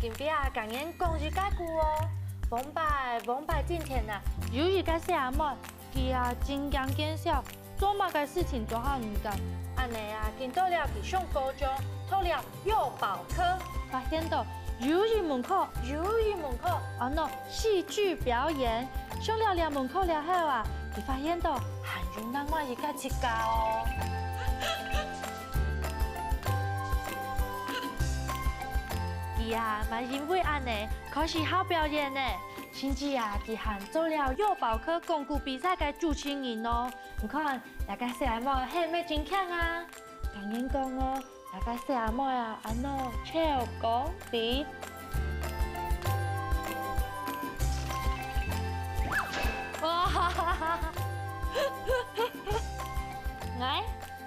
今边啊，讲演讲一解句哦。王牌今天啊，有一个小阿妹，伊啊真强见小，做嘛个事情做好唔干。安尼啊，见到了去上高中，读了幼保科，发现到幼儿门口，啊喏，戏剧表演，上了门口了后啊，伊发现到还有另外一个一家哦。伊啊，嘛因为安尼，开始好表演呢。甚至啊，佢还做了幼保科讲古比赛嘅主持人哦。你看，大家小阿妹係咪真強啊？講演講哦，大家小阿妹啊，安喏超講比。哇哈哈哈！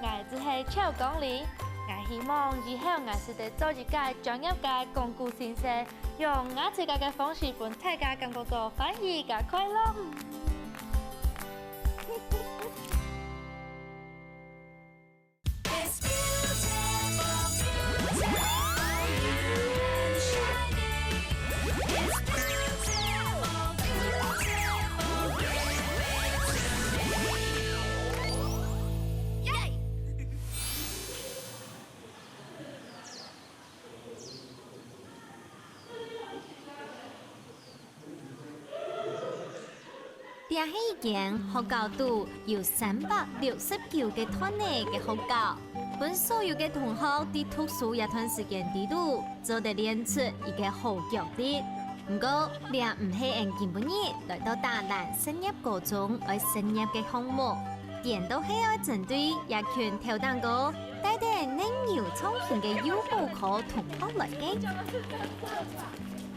我只係超講理。我希望以後我是得做一個專業嘅講古先生，用我自己嘅方式，幫大家感覺到歡喜嘅快樂。這係一間學校度有369個團內嘅學校，本所有嘅同學喺讀書一段時間裏度做得練出一個好腳力。不過，這唔係按基本日來到大蘭商業高中來商業嘅項目，點都係要針對一群挑戰過帶啲能有創新嘅優步考同學來嘅。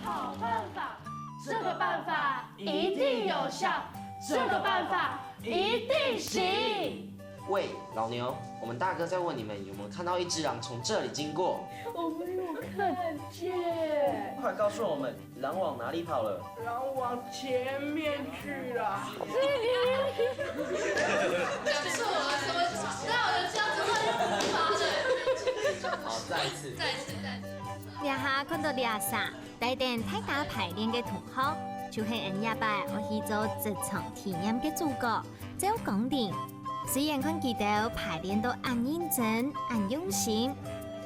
好辦法，這個辦法一定有效。這個辦法一定行！喂，老牛，我們大哥在問你們有沒有看到一隻狼從這裡經過？我沒有看見。快告訴我們，狼往哪裡跑了？狼往前面去了。講錯了，什麼？哪有人這樣子亂發的？好，再一次。兩下看到兩下，帶點大家排練嘅同學。就係人一拜我去做職場體驗嘅主角，就講定。雖然看佢哋排練到按認真、按用心，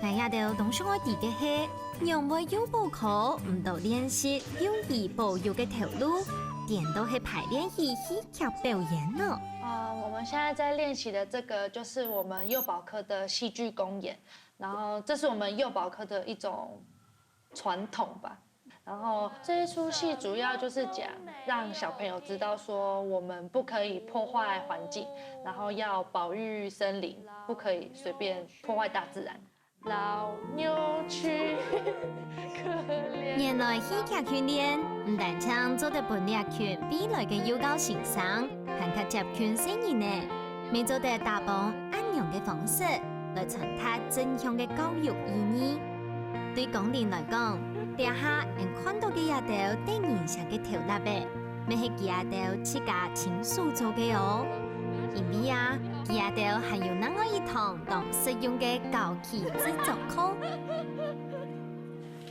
但也都當上我哋嘅係，讓我優步考唔到練習優異保育嘅條路，點都係排練戲劇表演呢。我們現在在練習的這個就是我們幼保科的戲劇公演，然後這是我們幼保科的一種傳統吧。然後這一出戲主要就是講讓小朋友知道說我們不可以破壞環境，然後要保育森林，不可以隨便破壞大自然。老扭曲，可憐。原來戲劇訓練唔單止做得本列群未來嘅幼教形象，還可接群聲音呢，未做得打幫安樣嘅方式來傳達正向嘅教育意義。對廣電來講，第下能看到嘅也都對人生嘅條立嘅，咪係佢也都自家親手做嘅哦。因為啊，佢也都還有另外一堂當實用嘅教器製作課。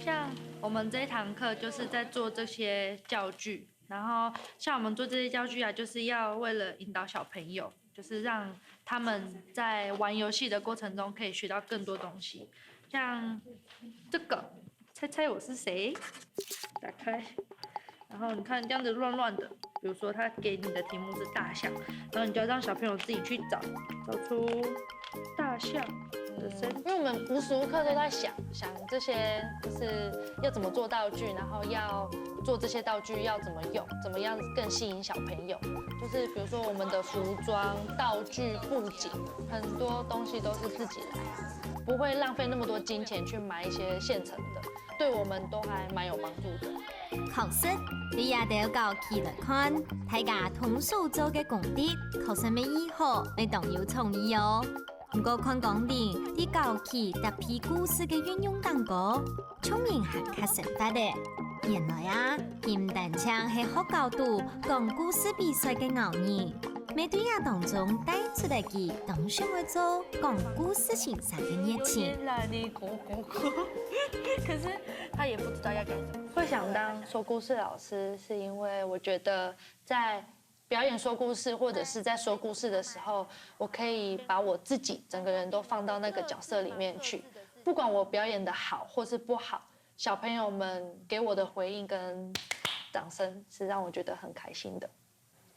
像我們這一堂課就是在做這些教具，然後像我們做這些教具啊，就是要為了引導小朋友，就是讓他們在玩遊戲的過程中可以學到更多東西。像這個。猜猜我是誰？打開，然後你看這樣子亂亂的，比如說他給你的題目是大象，然後你就要讓小朋友自己去找出大象的身。因為我們無時無刻都在想這些，就是要怎麼做道具，然後要做這些道具要怎麼用，怎麼樣更吸引小朋友。就是比如說我們的服裝、道具、布景，很多東西都是自己來，不會浪費那麼多金錢去買一些現成的。對我們都還蠻有幫助的。確實，你也得教佢來看，大家同手做嘅功底，確實咪以後你當有創意哦。不過看講點，啲教佢特別故事嘅運用當中，聰明係較成發嘅。原來啊，唔單止係學校度講故事比賽嘅偶然，每对呀当中带出来嘅当想要做讲故事欣赏嘅热情。可是他也不知道要干什么。会想当说故事老师，是因为我觉得在表演说故事或者是在说故事的时候，我可以把我自己整个人都放到那个角色里面去，不管我表演的好或是不好，小朋友们给我的回应跟掌声是让我觉得很开心的。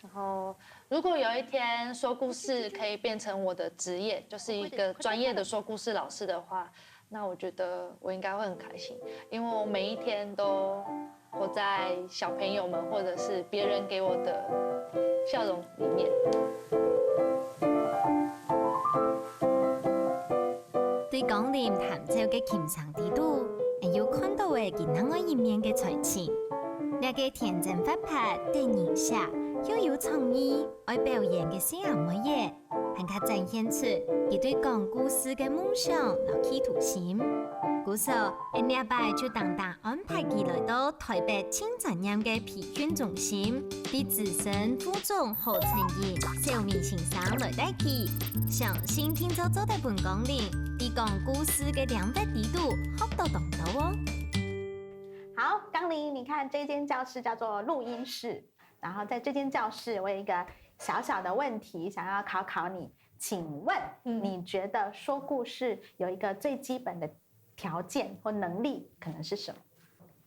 然后，如果有一天说故事可以变成我的职业，就是一个专业的说故事老师的话，那我觉得我应该会很开心，因为我每一天都活在小朋友们或者是别人给我的笑容里面。对讲念談奏嘅琴上地度，有看到嘅佢那個一面嘅才情，那個天真活潑、對人下又有創意、愛表演嘅小人妹嘢，更加展現出佢對講故事嘅夢想同企圖心。故說，禮拜就當安排佢來到台北青展業嘅培訓中心，俾資深副總何成義、小明先生來帶佢，相信聽咗做得半講練，對講故事嘅兩百地度學到懂到哦。好，剛林，你看這間教室叫做錄音室，然後在這間教室，我有一個小小的問題想要考考你，請問你覺得說故事有一個最基本的條件或能力可能是什麼？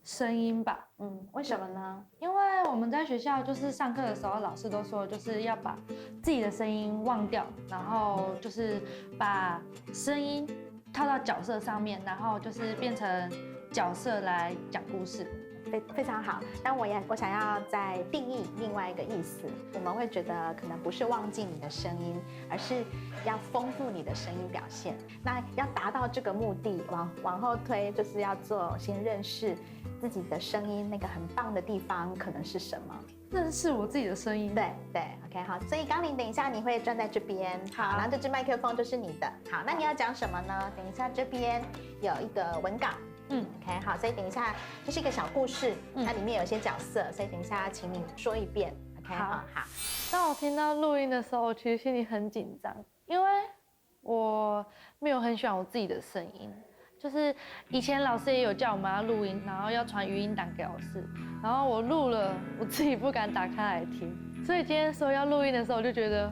聲音吧，為什麼呢？因為我們在學校就是上課的時候，老師都說就是要把自己的聲音忘掉，然後就是把聲音套到角色上面，然後就是變成角色來講故事。非常好，但我想要再定義另外一個意思，我們會覺得可能不是忘記你的聲音，而是要豐富你的聲音表現。那要達到這個目的，往後推就是要先認識自己的聲音那個很棒的地方可能是什麼？認識我自己的聲音。對，OK 好，所以剛林等一下你會站在這邊，好，然後這支麥克風就是你的，好，那你要講什麼呢？等一下這邊有一個文稿。OK 好，所以等一下這是一個小故事，它裡面有一些角色，所以等一下請你說一遍。OK 好。當我聽到錄音的時候，我其實心裡很緊張，因為我沒有很喜歡我自己的聲音。就是以前老師也有叫我們要錄音，然後要傳語音檔給老師，然後我錄了，我自己不敢打開來聽。所以今天說要錄音的時候，我就覺得，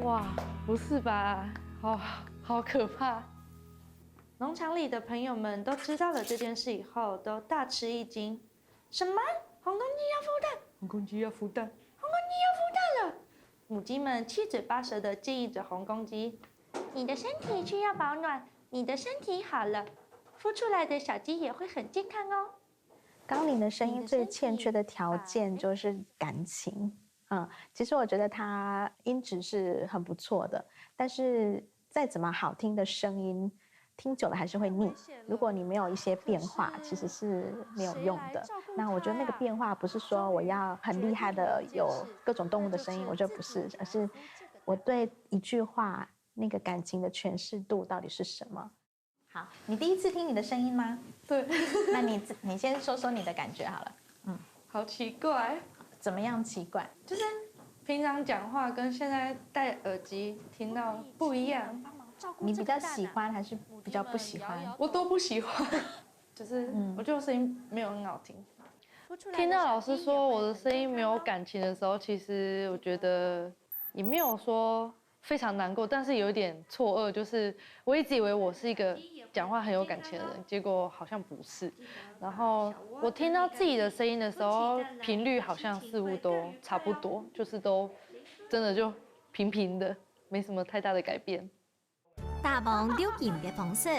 哇，不是吧，好可怕。農場裡的朋友們都知道了這件事以後，都大吃一驚。什麼？紅公雞要孵蛋？紅公雞要孵蛋？紅公雞要孵蛋了！母雞們七嘴八舌地建議着紅公雞：你的身體需要保暖，你的身體好了，孵出來的小雞也會很健康哦。剛林的聲音最欠缺的條件就是感情。其實我覺得他音質是很不錯的，但是再怎麼好聽的聲音，聽久了還是會膩。如果你沒有一些變化，其實是沒有用的。那我覺得那個變化不是說我要很厲害的有各種動物的聲音，我覺得不是，而是我對一句話那個感情的詮釋度到底是什麼。好，你第一次聽你的聲音嗎？對。那你先說說你的感覺好了。好奇怪。怎麼樣奇怪？就是平常講話跟現在戴耳機聽到不一樣。你比較喜歡還是比較不喜歡？我都不喜歡，就是我覺得我聲音沒有很好聽。聽到老師說我的聲音沒有感情的時候，其實我覺得也沒有說非常難過，但是有點錯愕，就是我一直以為我是一個講話很有感情的人，結果好像不是。然後我聽到自己的聲音的時候，頻率好像似乎都差不多，就是都真的就平平的，沒什麼太大的改變。大棒丟劍嘅方式，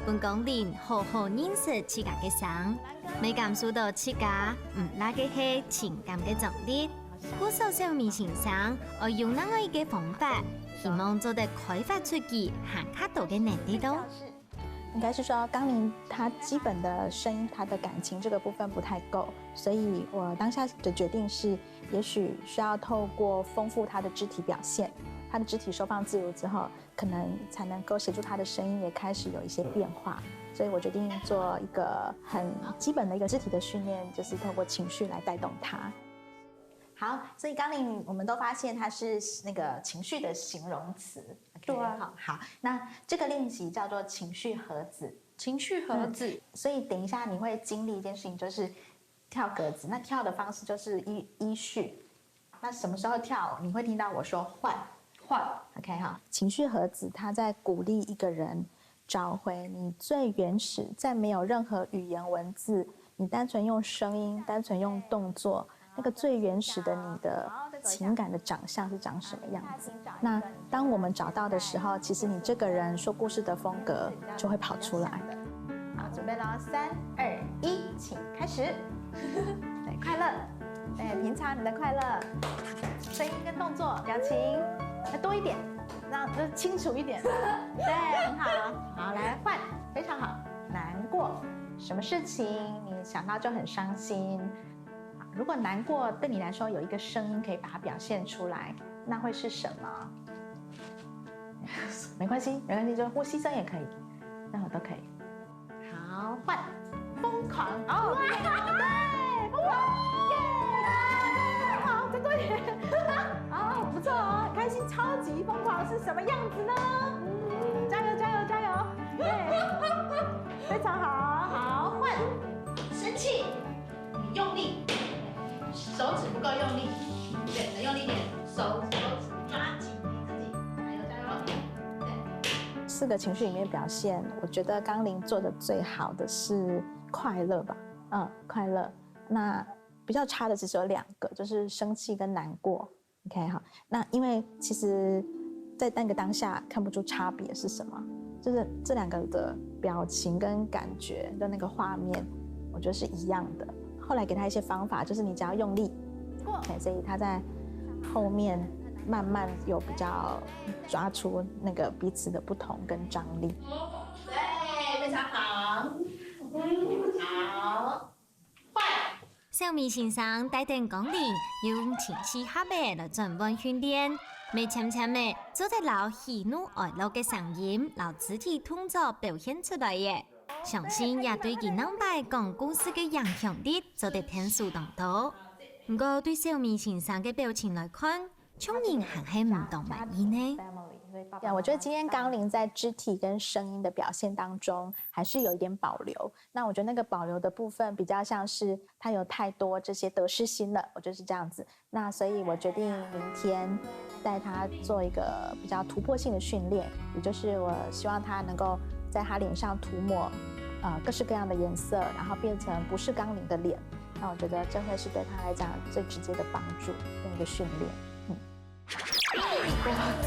本講練好好認識自家嘅聲，未感受到自家拉嘅係情感嘅張力。故受小明先生，我用那個一個方法，希望做得開發出佢行卡度嘅能力都。應該是說，剛林他基本的聲音，他的感情這個部分不太夠，所以我當下的決定是，也許需要透過豐富他的肢體表現，他的肢體收放自如之後，可能才能夠協助他的聲音也開始有一些變化。所以我決定做一個很基本的一個肢體的訓練，就是透過情緒來帶動他。好，所以刚玲我们都发现它是那个情绪的形容词。对啊好，那这个练习叫做情绪盒子。情绪盒子，所以等一下你会经历一件事情，就是跳格子。那跳的方式就是依序。那什么时候跳？你会听到我说换。OK 哈，情绪盒子它在鼓励一个人找回你最原始，在没有任何语言文字，你单纯用声音、单纯用动作，那个最原始的你的情感的长相是长什么样子。那当我们找到的时候，其实你这个人说故事的风格就会跑出来。好，准备了，3、2、1，请开始。对，快乐，对，平常你的快乐，声音跟动作、表情再多一点，让就清楚一点。对，很好，好，来换，非常好。难过，什么事情你想到就很伤心？如果难过对你来说有一个声音可以把它表现出来，那会是什么？没关系，就呼吸声也可以，任何都可以。好，换，疯狂哦，对，疯狂，耶，好，再多一点，好，不错哦，开心，超级疯狂是什么样子呢？加油，对，非常好，好，换，生气，你用力。手指不够用力，对，再用力一点，手指抓紧你自己，加油！对，4个情绪里面表现，我觉得刚玲做的最好的是快乐吧，快乐。那比较差的其实有2个，就是生气跟难过。OK 好，那因为其实，在那个当下看不出差别是什么，就是这2个的表情跟感觉的那个画面，我觉得是一样的。后来给他一些方法，就是你只要用力，对，所以他在后面慢慢有比较抓出那个彼此的不同跟张力。对，非常好，好，换。小米先生带领讲练，用情绪合的来转换训练，未浅浅的做得老喜怒哀乐嘅声音，老肢体动作表现出来嘅。相信也对佢能摆讲故事嘅影响力做得天数当多。不过对小米先生嘅表情来看，聪人还是唔同满意呢。对，我觉得今天刚玲在肢体跟声音的表现当中，还是有一点保留。那我觉得那个保留的部分，比较像是他有太多这些得失心了，我觉得是这样子。那所以我决定明天带他做一个比较突破性的训练，也就是我希望他能够在他脸上涂抹各式各样的颜色，然后变成不是刚玲的脸。那我觉得这会是对他来讲最直接的帮助跟一个训练。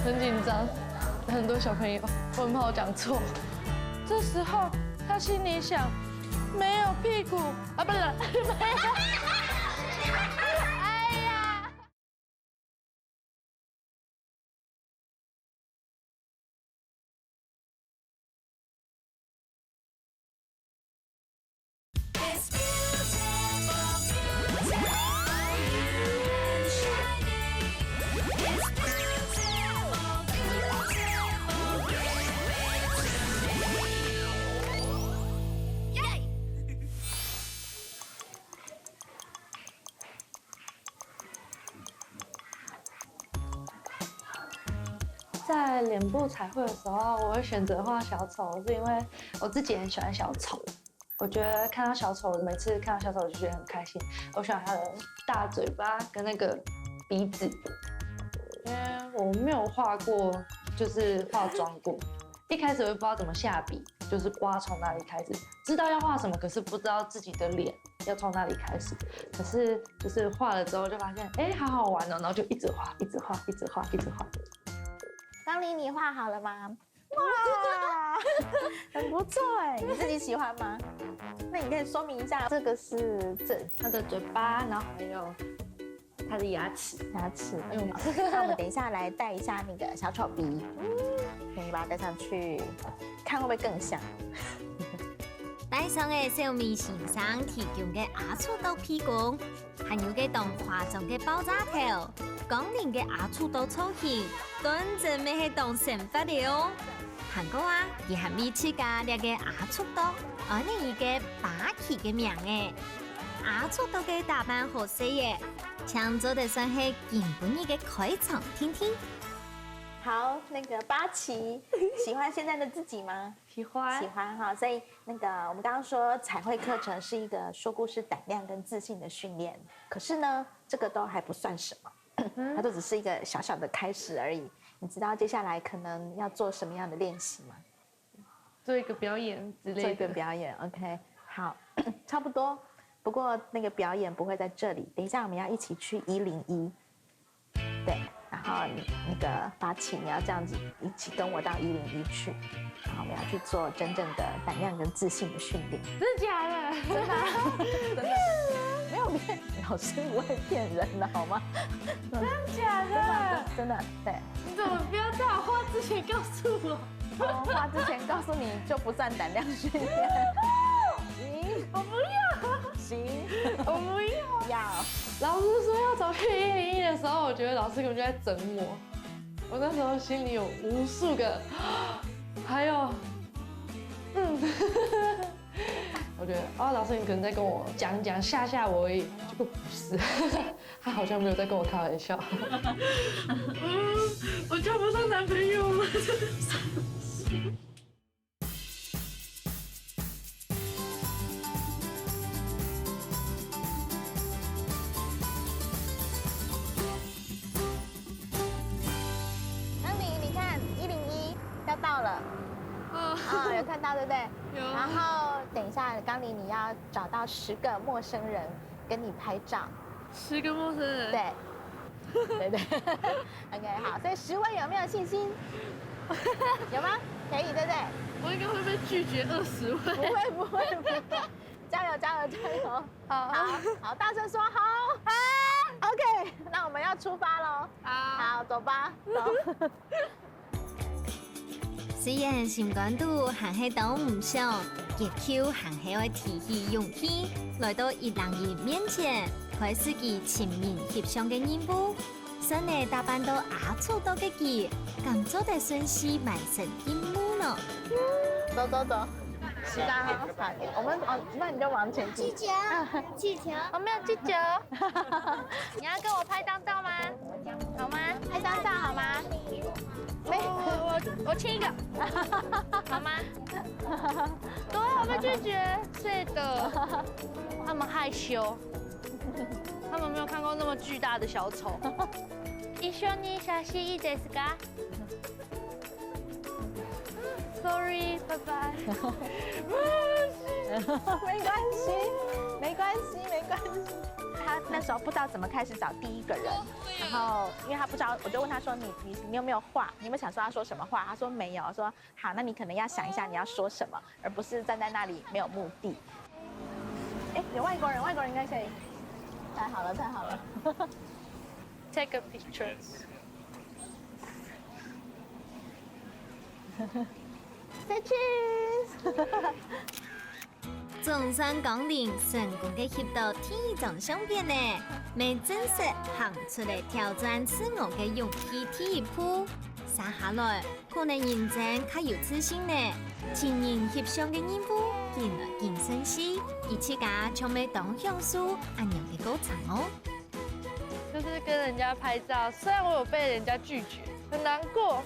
很紧张，很多小朋友，我很怕我讲错。这时候他心里想，没有屁股啊，不是，没有。哎呀！在脸部彩绘的时候，我会选择画小丑，是因为我自己也很喜欢小丑。我觉得看到小丑，每次看到小丑我就觉得很开心。我喜欢他的大嘴巴跟那个鼻子，因为我没有画过，就是化妆过。一开始我也不知道怎么下笔，就是不知道从哪里开始，知道要画什么，可是不知道自己的脸要从哪里开始。可是就是画了之后就发现，哎，好好玩哦，然后就一直画，一直画，一直画，一直画。刚玲，你画好了吗？哇，很不错哎，你自己喜欢吗？那你可以说明一下，这个是他的嘴巴，然后还有他的牙齿。那我们等一下来戴一下那个小丑鼻，可以把它戴上去，看会不会更像？戴上嘅小米先生提供嘅牙齿刀皮弓，还有嘅当化妆嘅爆炸头，刚练嘅牙齿刀粗细，真正咪系当成发了。韩国啊，佢还未出家呢嘅牙齿刀，而呢一个霸气嘅名嘅。阿做到嘅打扮好势耶，抢做的算是根本你嘅开场听听。好，那个八旗喜欢现在的自己吗？喜欢喜欢哈，所以那个我们刚刚说彩绘课程是一个说故事胆量跟自信的训练，可是呢，这个都还不算什么，它都只是一个小小的开始而已。你知道接下来可能要做什么样的练习吗？做一个表演之类的。做一个表演 ，OK， 好，差不多。不过那个表演不会在这里，等一下我们要一起去101，对，然后那个八旗你要这样子一起跟我到101去，然后我们要去做真正的胆量跟自信的训练。真的假的？真的啊、真的没有骗，老师不会骗人的好吗？真的假的？真的对。你怎么不要在我画之前告诉我？画之前告诉你就不算胆量训练。行，我不要，行，我不要。要。老师说要走去101的时候，我觉得老师根本就在整我。我那时候心里有无数个，还有，我觉得老师你可能在跟我讲吓我而已，结果不是，他好像没有在跟我开玩笑。我交不上男朋友了。到了，有看到对不对？有。然后等一下，刚离你要找到10个陌生人跟你拍照。10个陌生人。对。对。OK， 好，所以10位有没有信心？有吗？可以，对不对？我应该会被拒绝20位。不会。加油！好，大声说好。OK， 那我们要出发喽。好，走吧，走。虽然心肝肚还係都唔想，結構還係會提起勇氣，來到一人人面前，開始佢前面協商嘅任務。新嘅打扮到阿粗多嘅佢，咁做得順勢完成任務呢。走。是的，好，那你就往前走。气球，我没有气球。你要跟我拍张照吗？好吗？拍张照好吗？我亲一个，好吗？对，我被拒绝，是的，他们害羞，他们没有看过那么巨大的小丑。一緒に写真いいですか？Sorry， 拜拜。没关系。他那时候不知道怎么开始找第一个人，然后因为他不知道，我就问他说：“你有没有话？你有没有想说要说什么话？”他说没有。我说好，那你可能要想一下你要说什么，而不是站在那里没有目的。哎，有外国人应该可以。太好了。Take a picture. Say cheese. 總算講連成功嘅翕到第一張相片呢，未正式行出嚟挑戰自我嘅勇氣第一步。接下來可能認真較有自信呢，前人翕相嘅任務，見來見生死，一起家從未當享受安樣嘅過程哦。就是跟人家拍照，雖然我有被人家拒絕，很難過，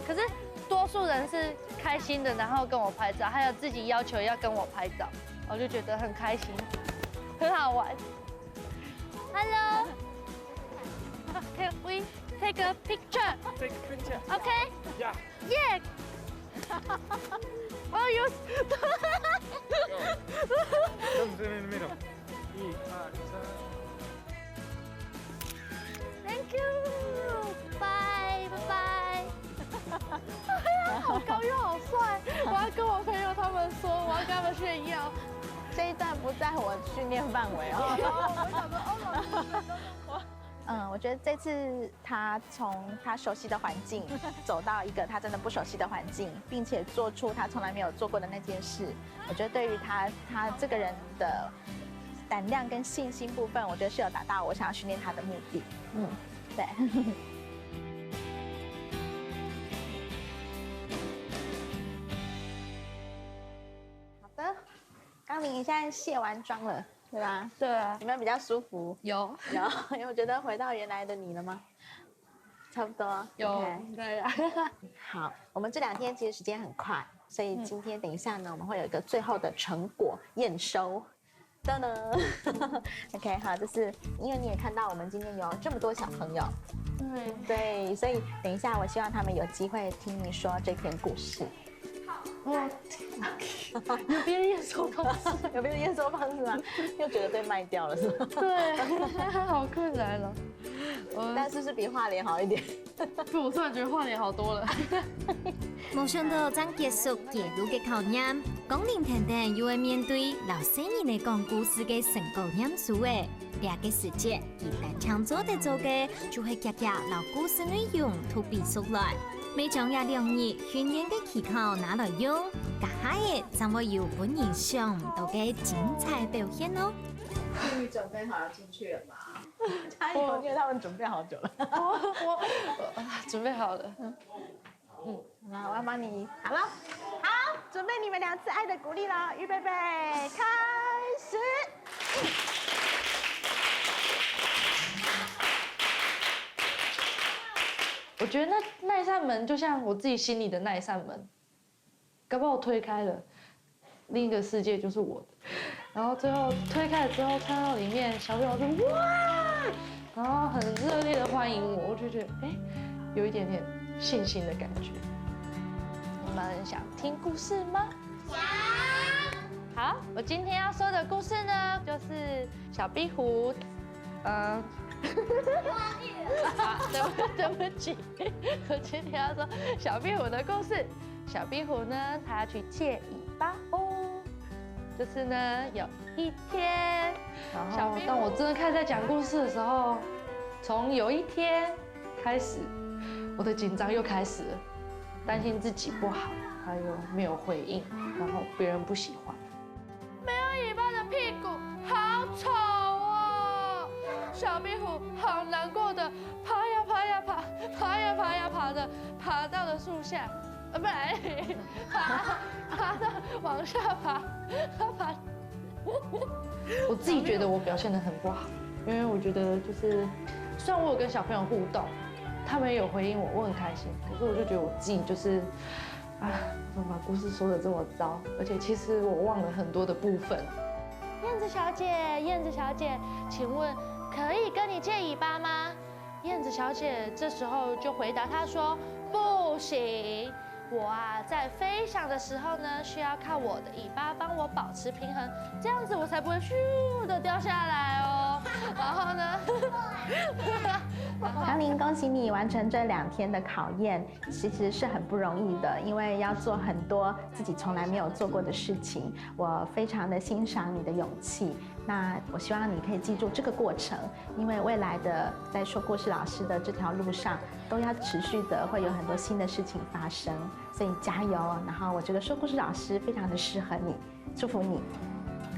可是多數人是開心的，然後跟我拍照，還有自己要求要跟我拍照。我就觉得很开心，很好玩。Hello, can we take a picture? Take a picture. Okay? Yeah. Yeah. Oh, you. Come in the middle. 1、2、3。Thank you. Bye, bye bye. 好高又好帅，我要跟我朋友他们说，我要跟他们炫耀。这一段不在我训练范围哦。我觉得这次他从他熟悉的环境走到一个他真的不熟悉的环境，并且做出他从来没有做过的那件事，我觉得对于他这个人的胆量跟信心部分，我觉得是有达到我想要训练他的目的。对。好的，刚玲，你现在卸完妆了，对吧？对啊，有没有比较舒服？有有觉得回到原来的你了吗？差不多。有 OK 对啊。好，我们这2天其实时间很快，所以今天等一下呢，我们会有一个最后的成果验收。噔噔，OK， 好，就是因为你也看到我们今天有这么多小朋友，对，所以等一下我希望他们有机会听你说这篇故事。有别人验收方式，有别的验收方式吗？又觉得被卖掉了是吗？对，好困难哦。但是比画脸好一点。不，我突然觉得画脸好多了。冇想到刚结束记录嘅考验，讲林婷婷又会面对老师人嚟讲故事嘅成果验书诶。第二个时节，而但唱做得做嘅就会夹夹老故事内容图笔出来。每将也2日训练嘅期考拿来用，家下嘅就会有本人想唔到嘅精彩表现哦。终于准备好要进去了吗？加油！因为他们准备好久了。我准备好了。好，我要帮你。好了，好，准备你们2次爱的鼓励了，预备备，开始。我觉得那一扇门就像我自己心里的那一扇门，搞不好我推开了，另一个世界就是我的。然后最后推开了之后，看到里面小朋友是哇，然后很热烈的欢迎我，我就觉得有一点点信心的感觉。你们想听故事吗？想。好，我今天要说的故事呢，就是小壁虎，对不起，我今天要说小壁虎的故事。小壁虎呢，它要去借尾巴哦。就是呢，有一天，然后当我真的开始在讲故事的时候，从有一天开始，我的紧张又开始了，担心自己不好，还有没有回应，然后别人不喜欢。没有尾巴的屁股好丑哦！小壁虎好难过的爬呀爬呀爬，爬呀爬呀爬的，爬到了树下，不然爬到往下爬，爬。我自己觉得我表现得很不好，因为我觉得就是虽然我有跟小朋友互动，他们也有回应我，我很开心。可是我就觉得我自己就是怎么把故事说得这么糟，而且其实我忘了很多的部分。燕子小姐，燕子小姐，请问可以跟你借尾巴吗？燕子小姐这时候就回答她说：“不行，我在飞翔的时候呢，需要靠我的尾巴帮我保持平衡，这样子我才不会咻的掉下来哦。然后呢，唐宁，恭喜你完成这2天的考验，其实是很不容易的，因为要做很多自己从来没有做过的事情。我非常的欣赏你的勇气。那我希望你可以记住这个过程，因为未来的在说故事老师的这条路上，都要持续的会有很多新的事情发生，所以加油。然后我觉得说故事老师非常的适合你，祝福你。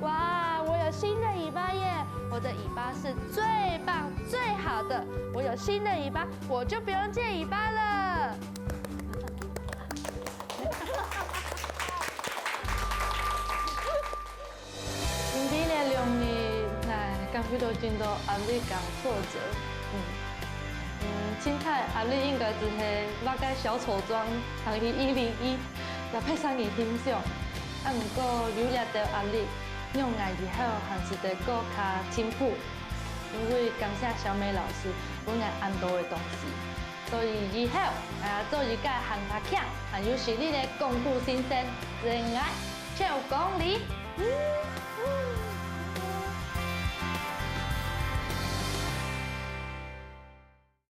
哇，我有新的尾巴耶！我的尾巴是最棒最好的，我有新的尾巴，我就不用借尾巴了。今天的2日，感觉到真多压力跟挫折。凊彩压力应该就是我甲小丑庄同去101，也配上你欣赏。不过有掠到压力，让我以后还是得搁较进步，因为感谢小美老师帮我安导的东西，所以以后做一届行他强，还有是你的功夫先生，仁爱，笑讲理。